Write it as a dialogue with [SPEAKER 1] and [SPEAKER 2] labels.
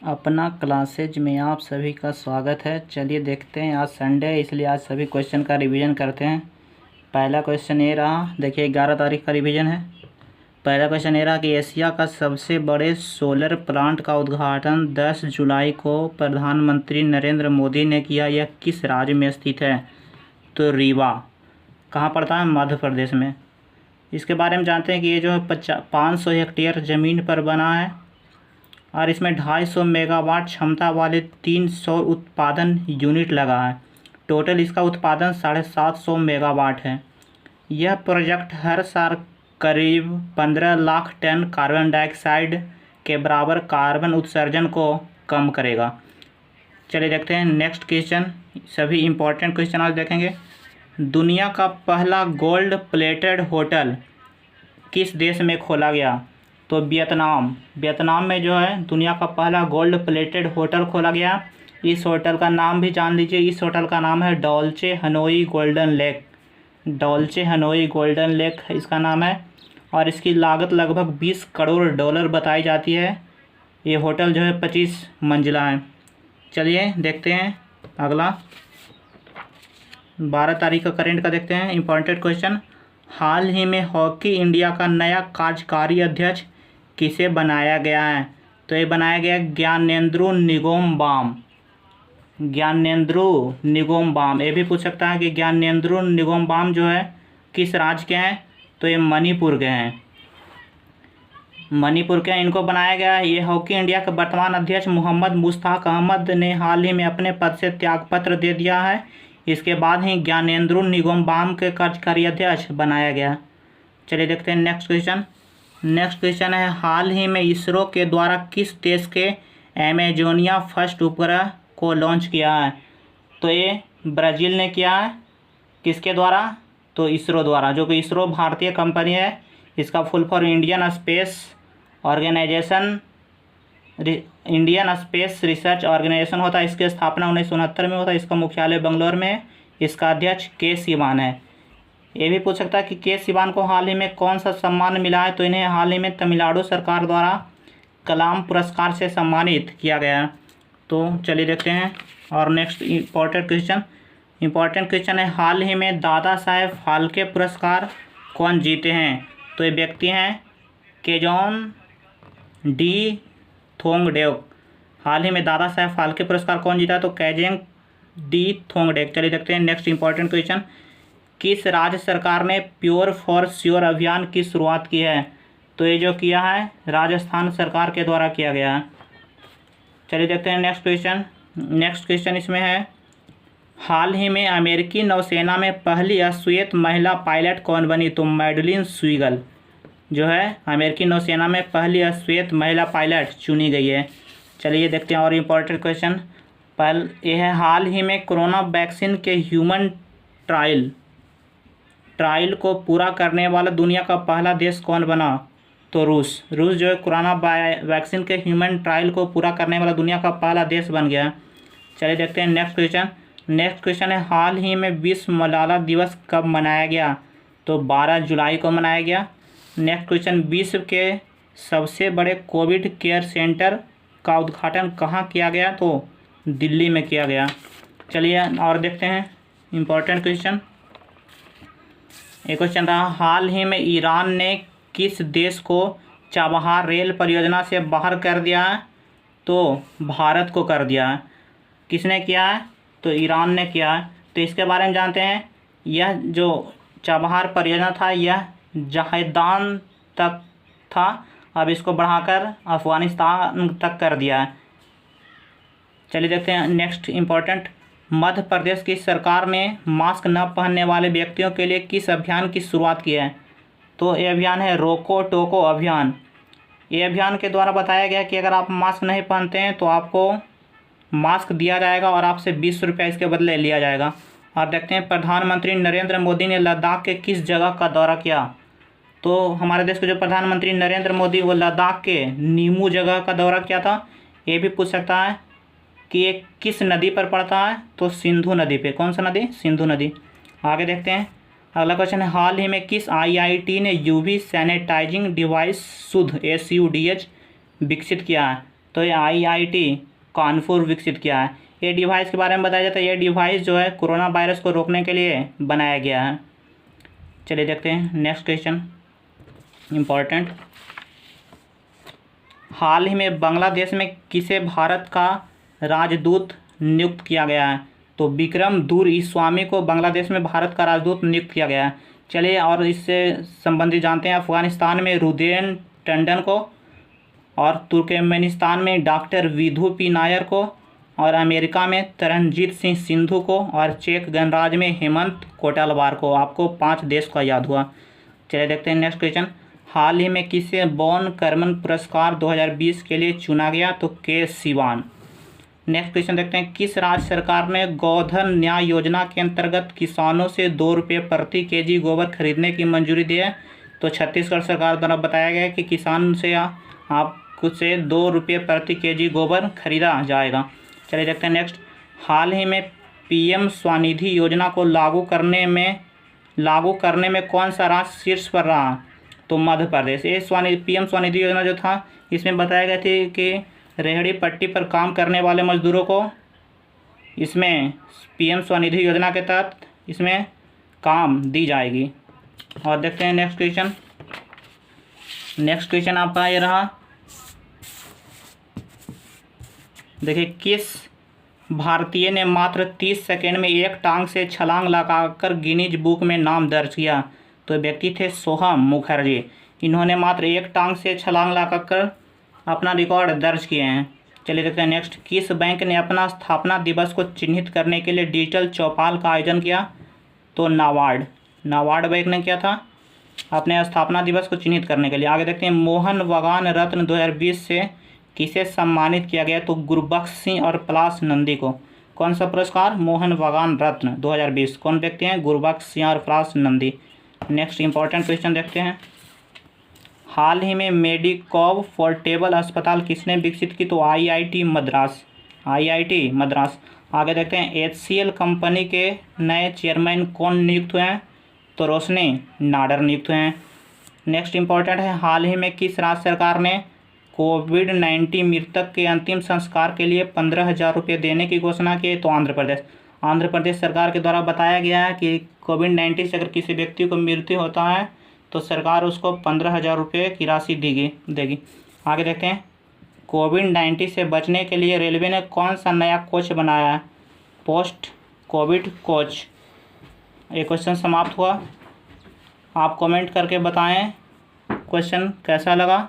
[SPEAKER 1] अपना क्लासेज में आप सभी का स्वागत है। चलिए देखते हैं, आज संडे है इसलिए आज सभी क्वेश्चन का रिवीजन करते हैं। पहला क्वेश्चन ये रहा, देखिए 11 तारीख का रिवीजन है। पहला क्वेश्चन ये रहा कि एशिया का सबसे बड़े सोलर प्लांट का उद्घाटन 10 जुलाई को प्रधानमंत्री नरेंद्र मोदी ने किया। यह किस राज्य में स्थित है? तो रीवा। कहाँ पड़ता है? मध्य प्रदेश में। इसके बारे में जानते हैं कि ये जो है 500 हेक्टेयर ज़मीन पर बना है और इसमें 250 मेगावाट क्षमता वाले 300 उत्पादन यूनिट लगा है। टोटल इसका उत्पादन 750 मेगावाट है। यह प्रोजेक्ट हर साल करीब 15 लाख टन कार्बन डाइऑक्साइड के बराबर कार्बन उत्सर्जन को कम करेगा। चलिए देखते हैं नेक्स्ट क्वेश्चन। सभी इम्पोर्टेंट क्वेश्चन आज देखेंगे। दुनिया का पहला गोल्ड प्लेटेड होटल किस देश में खोला गया? तो वियतनाम में जो है दुनिया का पहला गोल्ड प्लेटेड होटल खोला गया। इस होटल का नाम भी जान लीजिए। इस होटल का नाम है Dolce Hanoi golden lake. Dolce Hanoi golden lake इसका नाम है और इसकी लागत लगभग 20 करोड़ डॉलर बताई जाती है। ये होटल जो है 25 मंजिला है। चलिए देखते हैं अगला 12 तारीख का करेंट का देखते हैं इम्पोर्टेंट क्वेश्चन। हाल ही में हॉकी इंडिया का नया कार्यकारी अध्यक्ष किसे बनाया गया है? तो ये बनाया गया ज्ञानेंद्रो निंगोमबाम। ज्ञानेंद्रो निंगोमबाम। ये भी पूछ सकता है कि ज्ञानेंद्रो निंगोमबाम जो है किस राज्य के हैं? तो ये मणिपुर के हैं। मणिपुर के इनको बनाया गया है। ये हॉकी इंडिया के वर्तमान अध्यक्ष मोहम्मद मुश्ताक अहमद ने हाल ही में अपने पद से त्यागपत्र दे दिया है। इसके बाद ही ज्ञानेंद्रो निंगोमबाम के कार्यकारी अध्यक्ष बनाया गया। चलिए देखते हैं नेक्स्ट क्वेश्चन। नेक्स्ट क्वेश्चन है, हाल ही में इसरो के द्वारा किस देश के अमेजोनिया फर्स्ट उपग्रह को लॉन्च किया है? तो ये ब्राज़ील ने किया है। किसके द्वारा? तो इसरो द्वारा, जो कि इसरो भारतीय कंपनी है। इसका full form Indian space organisation, Indian space research organisation होता है। इसकी स्थापना 1969 में होता है। इसका मुख्यालय बंगलौर में है। इसका अध्यक्ष के सिवान है। ये भी पूछ सकता है कि के सिवान को हाल ही में कौन सा सम्मान मिला है? तो इन्हें हाल ही में तमिलनाडु सरकार द्वारा कलाम पुरस्कार से सम्मानित किया गया। तो चलिए देखते हैं और नेक्स्ट इम्पोर्टेंट क्वेश्चन है, हाल ही में दादा साहेब फाल्के पुरस्कार कौन जीते हैं? तो ये व्यक्ति हैं केजॉन डी थोंगडेक। हाल ही में दादा साहेब फाल्के पुरस्कार कौन जीता? तो कैजेंग डी थोंगडेक। चलिए देखते हैं नेक्स्ट इंपॉर्टेंट क्वेश्चन। किस राज्य सरकार ने प्योर फॉर श्योर अभियान की शुरुआत की है? तो ये जो किया है राजस्थान सरकार के द्वारा किया गया है। चलिए देखते हैं नेक्स्ट क्वेश्चन इसमें है, हाल ही में अमेरिकी नौसेना में पहली अश्वेत महिला पायलट कौन बनी? तो मैडलिन स्वीगल जो है अमेरिकी नौसेना में पहली अश्वेत महिला पायलट चुनी गई है। चलिए देखते हैं और इम्पोर्टेंट क्वेश्चन। यह है, हाल ही में कोरोना वैक्सीन के ह्यूमन ट्रायल को पूरा करने वाला दुनिया का पहला देश कौन बना? तो रूस जो है कोरोना वैक्सीन के ह्यूमन ट्रायल को पूरा करने वाला दुनिया का पहला देश बन गया। चलिए देखते हैं नेक्स्ट क्वेश्चन है, हाल ही में विश्व मलाला दिवस कब मनाया गया? तो 12 जुलाई को मनाया गया। नेक्स्ट क्वेश्चन, विश्व के सबसे बड़े कोविड केयर सेंटर का उद्घाटन कहाँ किया गया? तो दिल्ली में किया गया। चलिए और देखते हैं इम्पोर्टेंट क्वेश्चन। एक क्वेश्चन रहा, हाल ही में ईरान ने किस देश को चाबहार रेल परियोजना से बाहर कर दिया है? तो भारत को कर दिया है। किसने किया है? तो ईरान ने किया है। तो इसके बारे में जानते हैं। यह जो चाबहार परियोजना था यह जहेदान तक था, अब इसको बढ़ाकर अफ़गानिस्तान तक कर दिया है। चलिए देखते हैं नेक्स्ट इम्पोर्टेंट, मध्य प्रदेश की सरकार ने मास्क न पहनने वाले व्यक्तियों के लिए किस अभियान की शुरुआत की है? तो ये अभियान है रोको टोको अभियान। ये अभियान के द्वारा बताया गया कि अगर आप मास्क नहीं पहनते हैं तो आपको मास्क दिया जाएगा और आपसे 20 रुपया इसके बदले लिया जाएगा। और देखते हैं प्रधानमंत्री नरेंद्र मोदी ने लद्दाख के किस जगह का दौरा किया? तो हमारे देश के जो प्रधानमंत्री नरेंद्र मोदी वो लद्दाख के नीमू जगह का दौरा किया था। ये भी पूछ सकता है कि ये किस नदी पर पड़ता है? तो सिंधु नदी पे। कौन सा नदी? सिंधु नदी। आगे देखते हैं अगला क्वेश्चन है, हाल ही में किस आईआईटी ने यूवी सैनिटाइजिंग डिवाइस शुद्ध SUDH विकसित किया है? तो ये IIT कानपुर विकसित किया है। ये डिवाइस के बारे में बताया जाता है, ये डिवाइस जो है कोरोना वायरस को रोकने के लिए बनाया गया है। चलिए देखते हैं नेक्स्ट क्वेश्चन इम्पॉर्टेंट। हाल ही में बांग्लादेश में किसे भारत का राजदूत नियुक्त किया गया है? तो विक्रम दुरईस्वामी को बांग्लादेश में भारत का राजदूत नियुक्त किया गया है। चलिए और इससे संबंधित जानते हैं। अफगानिस्तान में रुदेन टंडन को, और तुर्कमेनिस्तान में डॉक्टर विधु पी नायर को, और अमेरिका में तरनजीत सिंह सिंधु को, और चेक गणराज्य में हेमंत कोटलवार को। आपको 5 देश का याद हुआ। चलिए देखते हैं नेक्स्ट क्वेश्चन। हाल ही में किसे बॉन कर्मन पुरस्कार 2020 के लिए चुना गया? तो के सिवान। नेक्स्ट क्वेश्चन देखते हैं। किस राज्य सरकार ने गोधन न्याय योजना के अंतर्गत किसानों से 2 रुपये प्रति केजी गोबर खरीदने की मंजूरी दी है? तो छत्तीसगढ़ सरकार द्वारा बताया गया है कि किसान से आपको से 2 रुपये प्रति केजी गोबर खरीदा जाएगा। चलिए देखते हैं नेक्स्ट। हाल ही में PM स्वनिधि योजना को लागू करने में कौन सा राज्य शीर्ष पर रहा? तो मध्य प्रदेश। ये PM स्वनिधि योजना जो था, इसमें बताया गया था कि रेहड़ी पट्टी पर काम करने वाले मजदूरों को इसमें PM स्वनिधि योजना के तहत इसमें काम दी जाएगी। और देखते हैं नेक्स्ट क्वेश्चन। नेक्स्ट क्वेश्चन आपका ये रहा। देखिए, किस भारतीय ने मात्र 30 सेकेंड में एक टांग से छलांग लगाकर गिनीज बुक में नाम दर्ज किया? तो व्यक्ति थे सोहम मुखर्जी। इन्होंने मात्र एक टांग से छलांग लगाकर अपना रिकॉर्ड दर्ज किए हैं। चलिए देखते हैं नेक्स्ट। किस बैंक ने अपना स्थापना दिवस को चिन्हित करने के लिए डिजिटल चौपाल का आयोजन किया? तो नाबार्ड बैंक ने किया था अपने स्थापना दिवस को चिन्हित करने के लिए। आगे देखते हैं। मोहन बागान रत्न 2020 से किसे सम्मानित किया गया? तो गुरबख्श सिंह और पलाश नंदी को। कौन सा पुरस्कार? मोहन बागान रत्न 2020। कौन व्यक्ति हैं? गुरबख्श सिंह और पलाश नंदी। नेक्स्ट इंपॉर्टेंट क्वेश्चन देखते हैं। हाल ही में मेडिकोव पोर्टेबल अस्पताल किसने विकसित की? तो IIT मद्रास। आगे देखते हैं। HCL कंपनी के नए चेयरमैन कौन नियुक्त हुए हैं? तो रोशनी नाडर नियुक्त हुए हैं। नेक्स्ट इंपॉर्टेंट है। हाल ही में किस राज्य सरकार ने कोविड-19 मृतक के अंतिम संस्कार के लिए 15,000 रुपये देने की घोषणा की? तो आंध्र प्रदेश सरकार के द्वारा बताया गया है कि कोविड-19 से अगर किसी व्यक्ति को मृत्यु होता है तो सरकार उसको 15,000 रुपये की राशि देगी। आगे देखते हैं। कोविड-19 से बचने के लिए रेलवे ने कौन सा नया कोच बनाया है? Post Covid coach. ये क्वेश्चन समाप्त हुआ। आप कमेंट करके बताएं क्वेश्चन कैसा लगा।